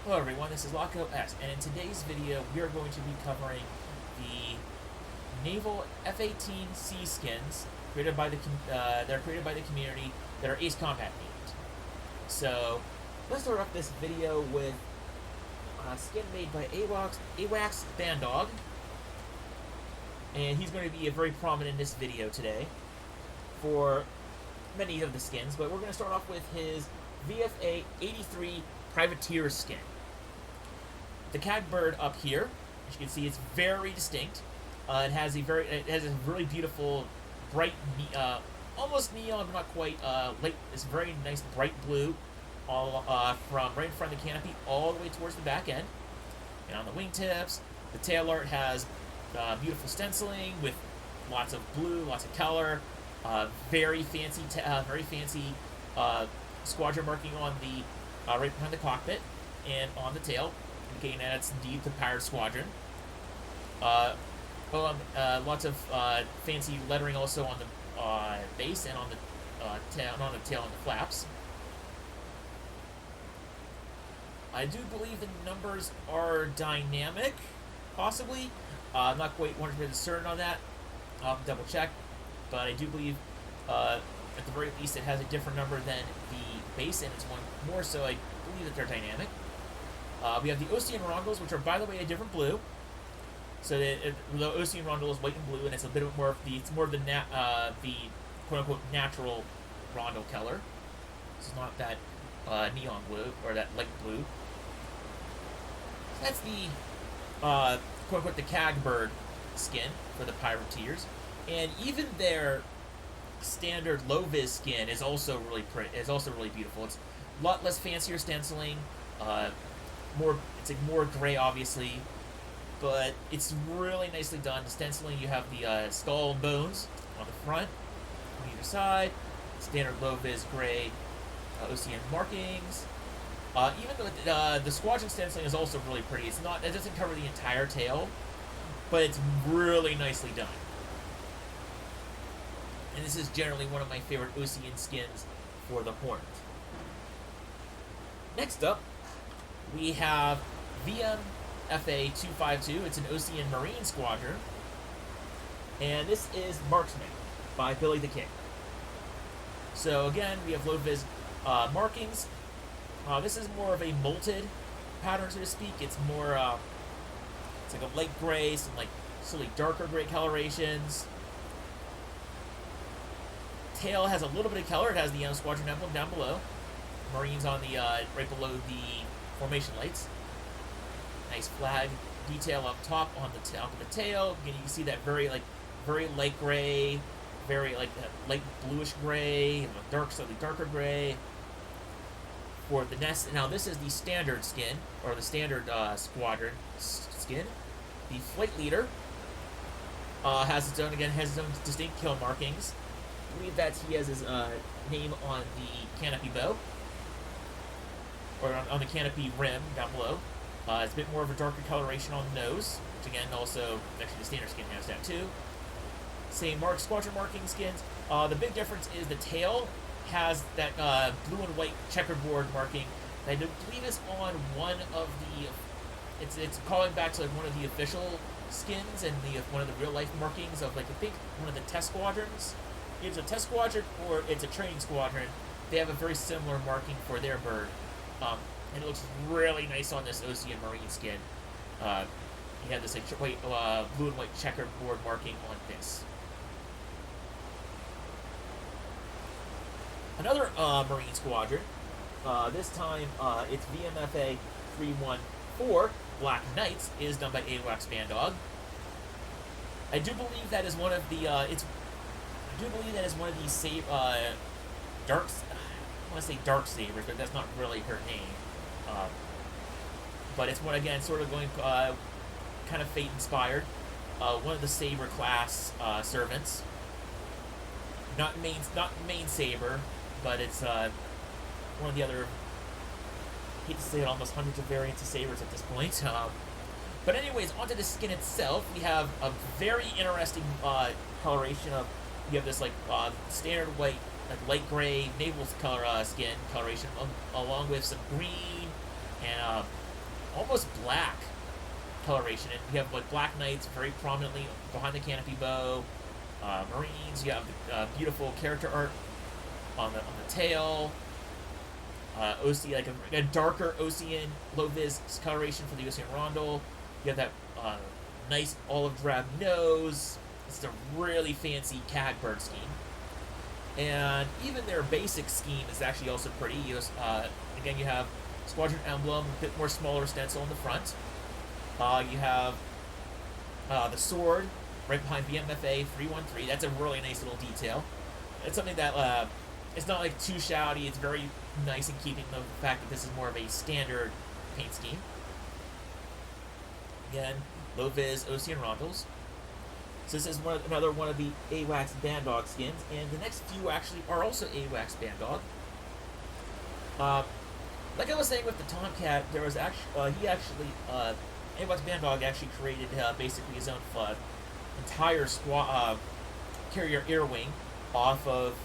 Hello everyone, this is Laco S, and in today's video we are going to be covering the naval F-18C skins created by that are created by the community that are Ace Combat themed. So let's start off this video with a skin made by A-18C Bandog, and he's going to be very prominent in this video today for many of the skins, but we're going to start off with his VFA 83 Privateer skin. The cat bird up here, as you can see, it's very distinct. It has a really beautiful, bright, almost neon, but not quite. It's very nice bright blue, all from right in front of the canopy all the way towards the back end. And on the wingtips, the tail art has beautiful stenciling with lots of blue, lots of color, very fancy squadron marking on the right behind the cockpit and on the tail, indicating that it's indeed the pirate squadron. Lots of fancy lettering also on the base and on the tail and the flaps. I do believe the numbers are dynamic, possibly. I'm not quite 100% certain on that. I'll have to double check, but I do believe at the very least it has a different number than the base, and it's one more, so I believe that they're dynamic. We have the Osean rondels, which are, by the way, a different blue. So the Osean rondel is white and blue, and it's a bit more of the quote unquote natural rondel color. This is not that neon blue or that light blue. So that's the quote unquote the Cagbird skin for the Privateers, and even their standard low-vis skin is also really pretty. It's also really beautiful. It's a lot less fancier stenciling. It's like more gray, obviously, but it's really nicely done. The stenciling, you have the skull and bones on the front, on either side. Standard low-vis gray Osean markings. Even though the squadron stenciling is also really pretty. It doesn't cover the entire tail, but it's really nicely done. And this is generally one of my favorite Osean skins for the Hornet. Next up, we have VMFA 252. It's an Osean Marine Squadron. And this is Marksman by Billy the King. So again, we have low-vis markings. This is more of a molted pattern, so to speak. It's more, it's like a light gray, some like slightly darker gray colorations. Tail has a little bit of color. It has the Squadron emblem down below. Marines on the right below the formation lights. Nice flag detail up top on the top of the tail. Again, you can see that very light gray, very light bluish gray, slightly darker gray. For the nest, now this is the standard skin, or the standard squadron skin. The flight leader has its own distinct kill markings. I believe that he has his name on the canopy bow, or on the canopy rim down below. It's a bit more of a darker coloration on the nose, which again also, actually the standard skin has that too. Same squadron marking skins. The big difference is the tail has that blue and white checkerboard marking that I believe is on one of the, it's calling back to one of the official skins and one of the real life markings of I think one of the test squadrons. It's a test squadron or it's a training squadron. They have a very similar marking for their bird, and it looks really nice on this Osean Marine skin. You have this blue and white checkerboard marking on this. Another Marine squadron. This time it's VMFA 314 Black Knights, is done by A-18C Bandog. I do believe that is one of the dark. I want to say dark sabers, but that's not really her name. But it's one again, sort of going kind of Fate inspired. One of the saber class servants. Not main saber, but it's one of the other. I hate to say it, almost hundreds of variants of sabers at this point. But anyways, onto the skin itself, we have a very interesting coloration of. You have this standard white, light gray naval color skin coloration, along with some green and almost black coloration. And you have like Black Knights very prominently behind the canopy bow. Marines, you have the beautiful character art on the tail. Osea, like a darker Osean low vis coloration for the Osean Rondel. You have that nice olive drab nose. It's a really fancy CAG bird scheme. And even their basic scheme is actually also pretty. Again, you have Squadron emblem, a bit more smaller stencil in the front. You have the sword right behind BMFA 313. That's a really nice little detail. It's something that it's not like too shouty. It's very nice in keeping the fact that this is more of a standard paint scheme. Again, low vis Osean Rondels. So this is another one of the AWACS Bandog skins, and the next few actually are also AWACS Bandog. Like I was saying with the Tomcat, there was actually AWACS Bandog actually created basically his own entire carrier ear wing off of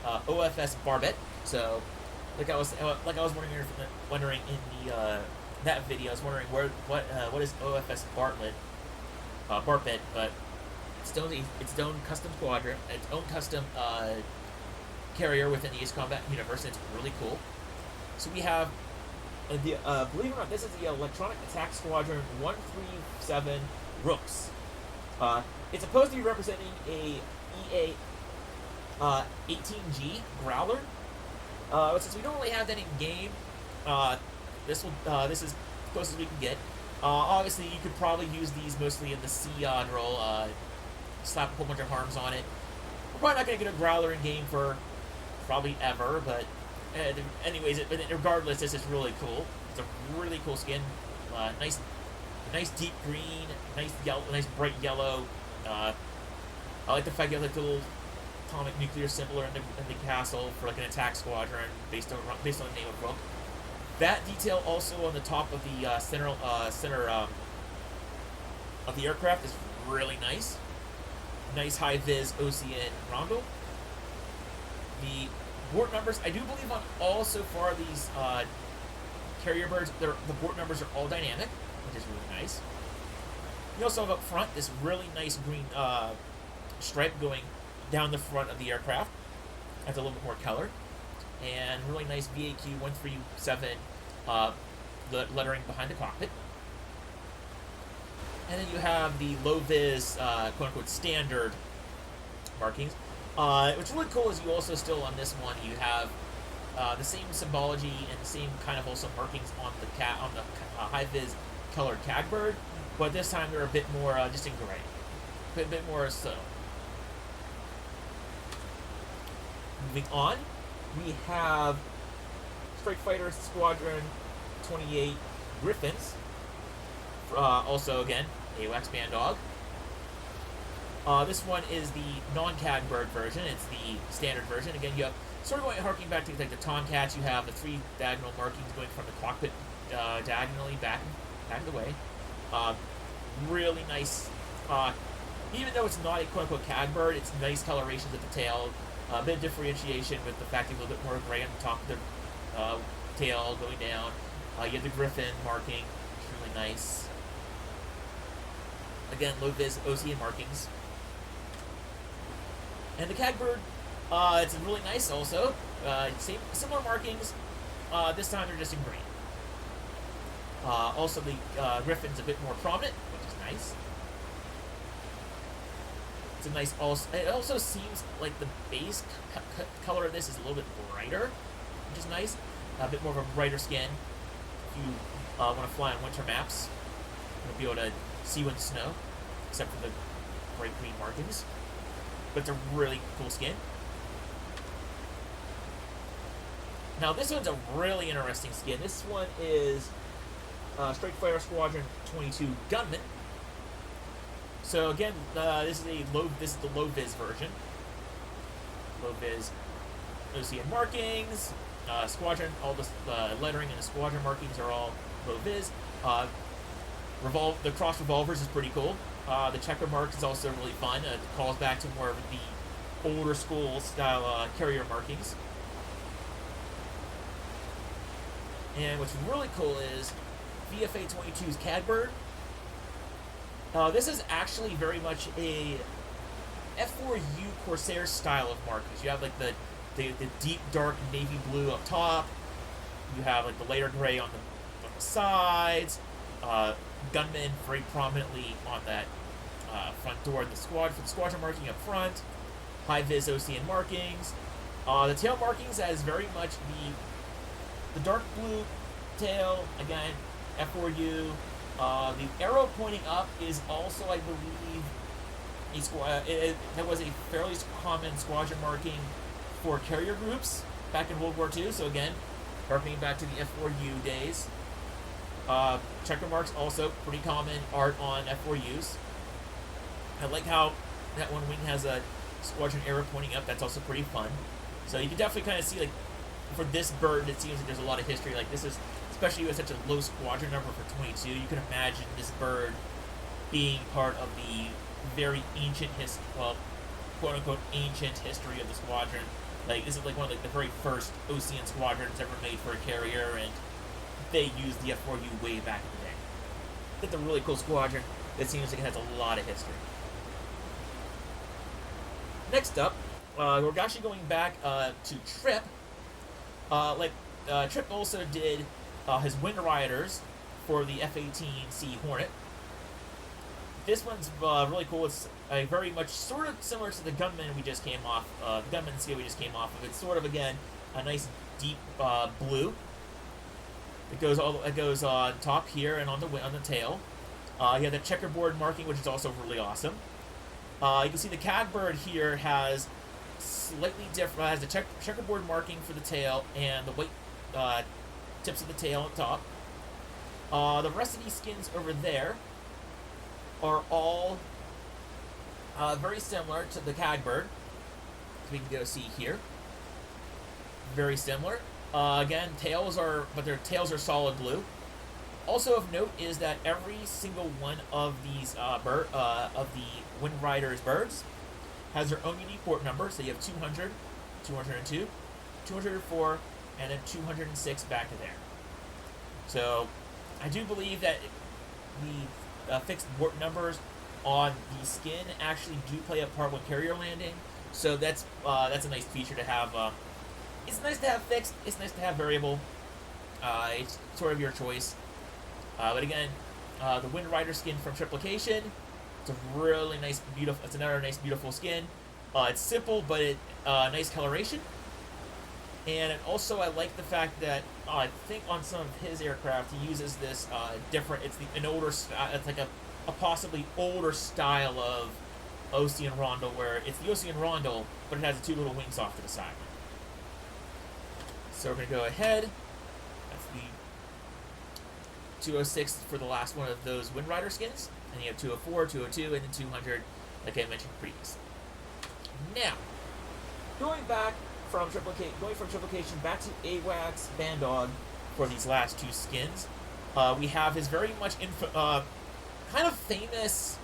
OFS Barbet. So, like I was wondering in the that video, I was wondering what is OFS Barbet, but its own custom squadron, its own custom carrier within the Ace Combat universe. And it's really cool. So we have believe it or not, this is the Electronic Attack Squadron 137 Rooks. It's supposed to be representing a EA 18G Growler. Since we don't really have that in game, this is the closest we can get. Obviously, you could probably use these mostly in the Sea role. Slap a whole bunch of harms on it. We're probably not going to get a Growler in game for probably ever, but anyways, regardless, this is really cool. It's a really cool skin. Nice deep green, nice bright yellow. I like the fact you have like the little atomic nuclear symbol in the castle for like an attack squadron based on the name of Rook. That detail also on the top of the center of the aircraft is really nice. Nice high vis Osean Rondel. The board numbers, I do believe on all so far these carrier birds, the board numbers are all dynamic, which is really nice. You also have up front this really nice green stripe going down the front of the aircraft. That's a little bit more color. And really nice VAQ 137 lettering behind the cockpit. And then you have the low-vis, quote-unquote, standard markings. What's really cool is you also still, on this one, you have the same symbology and the same kind of also markings on the high-vis colored CAG bird, but this time they're a bit more just in gray. A bit more subtle. Moving on, we have Strike Fighter Squadron 28 Griffons. Also, again, AWACS Bandog. This one is the non-CAG bird version. It's the standard version. Again, you have sort of harking back to like the Tomcats. You have the 3 diagonal markings going from the cockpit diagonally back of the way. Really nice. Even though it's not a quote-unquote CAG bird, it's nice colorations at the tail. A bit of differentiation with the fact that a little bit more gray on the top of the tail going down. You have the Griffin marking, which is really nice. Again, low-vis Osean markings. And the CAG bird, it's really nice also. Similar markings. This time they're just in green. Also, the Griffin's a bit more prominent, which is nice. It's a nice. It also seems like the base color of this is a little bit brighter, which is nice. A bit more of a brighter skin. If you want to fly on winter maps, you'll be able to see when snow, except for the bright green markings. But it's a really cool skin. Now this one's a really interesting skin. This one is Strike Fighter Squadron 22 Gunmen. So again, this is the low vis version. Low vis Osean markings. Squadron, all the lettering and the squadron markings are all low vis. The cross revolvers is pretty cool. The checker marks is also really fun. It calls back to more of the older school style carrier markings. And what's really cool is VFA-22's Cadbird. This is actually very much a F4U Corsair style of markings. You have like the deep dark navy blue up top. You have like the lighter gray on the sides. Gunmen very prominently on that front door of the squad for the squadron marking up front. High vis Osean markings. The tail markings as very much the dark blue tail, again, F4U. The arrow pointing up is also, I believe, that was a fairly common squadron marking for carrier groups back in World War II. So again, harkening back to the F4U days. Checker marks also pretty common art on F4Us. I like how that one wing has a squadron arrow pointing up. That's also pretty fun. So you can definitely kind of see, like, for this bird, it seems like there's a lot of history. Like, this is, especially with such a low squadron number for 22, you can imagine this bird being part of the very ancient quote-unquote ancient history of the squadron. Like, this is like one of like the very first Osean squadrons ever made for a carrier, and they used the F4U way back in the day. It's a really cool squadron that seems like it has a lot of history. Next up, we're actually going back to Trip. Trip also did his Wind Riders for the F-18C Hornet. This one's really cool. It's very much sort of similar to the Gunmen we just came off, the Gunmen scale we just came off of. It's sort of, again, a nice deep blue. It goes on top here and on the tail. You have the checkerboard marking, which is also really awesome. You can see the Cadbird here has slightly different. Has the checkerboard marking for the tail and the white tips of the tail on top. The rest of these skins over there are all very similar to the Cadbird. We can go see here. Very similar. Again, their tails are solid blue. Also of note is that every single one of these of the Wind Riders birds has their own unique port number. So you have 200, 202, 204, and then 206 back to there. So I do believe that the fixed port numbers on the skin actually do play a part when carrier landing. So that's a nice feature to have. It's nice to have fixed. It's nice to have variable. It's sort of your choice. But again, the Wind Rider skin from Triplication. It's a really nice, beautiful. It's another nice, beautiful skin. It's simple, but it nice coloration. And also, I like the fact that I think on some of his aircraft he uses this different. It's an older style. It's like a possibly older style of Osean Rondel, where it's the Osean Rondel, but it has the two little wings off to the side. So we're going to go ahead. That's the 206 for the last one of those Wind Rider skins. And you have 204, 202, and then 200, like I mentioned previously. Now, going from Triplication back to AWACS Bandog for these last two skins, we have his very much kind of famous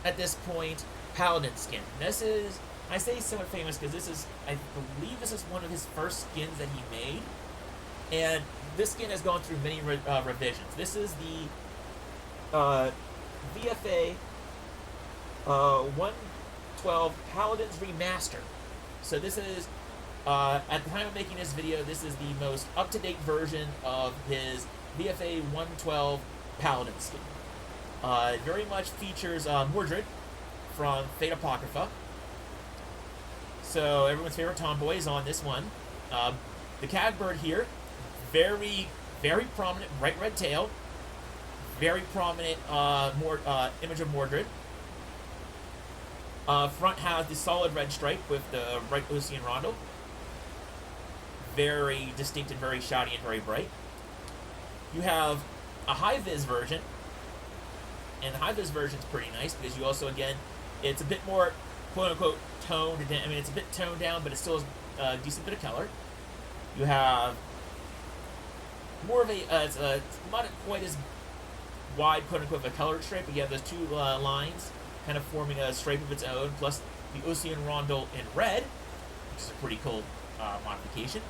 at this point Paladin skin. This is, I say somewhat famous because I believe this is one of his first skins that he made, and this skin has gone through many revisions. This is the VFA 112 Paladins Remaster. So this is, at the time of making this video, this is the most up-to-date version of his VFA 112 Paladin skin. It very much features Mordred from Fate Apocrypha. So everyone's favorite tomboy is on this one. The Cadbird here, very, very prominent bright red tail. Very prominent image of Mordred. Front has the solid red stripe with the bright Osean Rondel. Very distinct and very shiny and very bright. You have a high-vis version. And the high-vis version is pretty nice because you also, again, it's a bit more, quote-unquote, toned down. I mean, it's a bit toned down, but it still has a decent bit of color. You have more of it's not quite as wide, quote-unquote, of a colored stripe, but you have those two lines kind of forming a stripe of its own, plus the Osean Rondel in red, which is a pretty cool modification.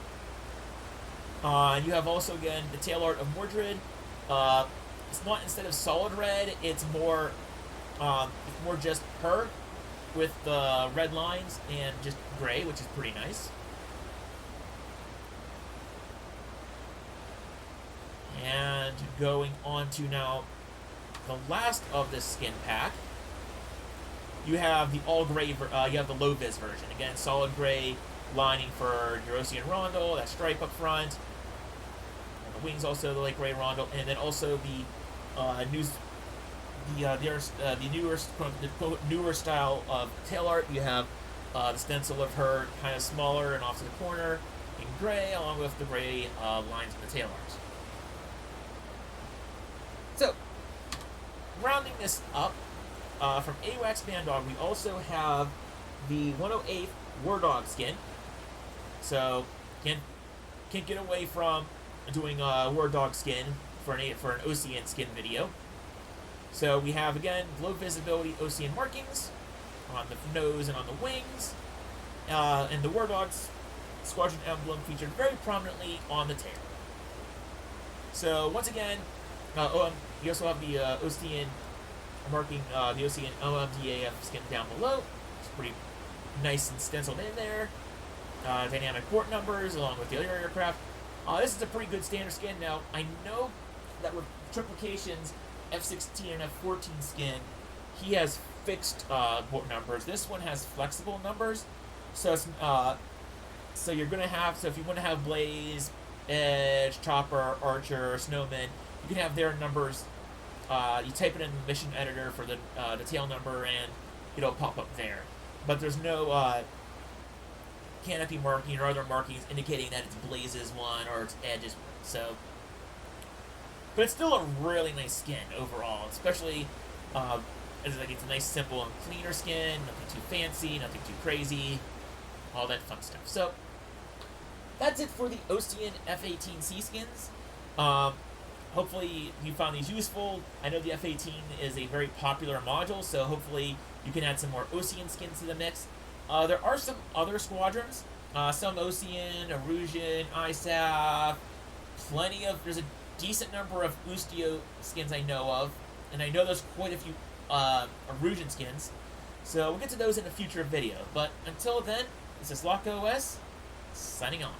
You have also, again, the tail art of Mordred. it's not, instead of solid red, it's more just her with the red lines and just gray, which is pretty nice. And going on to now the last of this skin pack, you have the all gray. You have the low vis version. Again, solid gray lining for your Osean rondel, that stripe up front. And the wings also the light gray rondel, and then also the newer style of tail art. You have the stencil of her kind of smaller and off to the corner in gray, along with the gray lines of the tail art. So, rounding this up, from AWACS Bandog, we also have the 108th Wardog skin. So, can't get away from doing a Wardog skin for an Osean skin video. So we have, again, low visibility Osean markings on the nose and on the wings, and the Wardog's Squadron emblem featured very prominently on the tail. So once again, you also have the Osean marking, the Osean OMDAF skin down below. It's pretty nice and stenciled in there. Dynamic port numbers along with the other aircraft. This is a pretty good standard skin. Now, I know that with Triplication's F-16 and F-14 skin, he has fixed port numbers. This one has flexible numbers. So it's, so you're going to have, so if you want to have Blaze, Edge, Chopper, Archer, Snowman, you can have their numbers. You type it in the mission editor for the tail number, and it'll pop up there. But there's no canopy marking or other markings indicating that it's Blaze's one or it's Edge's one. So, but it's still a really nice skin overall, especially it's like it's a nice, simple, and cleaner skin. Nothing too fancy, nothing too crazy, all that fun stuff. So that's it for the Osean F-18C skins. Hopefully you found these useful. I know the F-18 is a very popular module, so hopefully you can add some more Osean skins to the mix. There are some other squadrons, some Osean, Erusian, ISAF, there's a decent number of Ustio skins I know of, and I know there's quite a few Erusian skins, so we'll get to those in a future video. But until then, this is LockOS, signing off.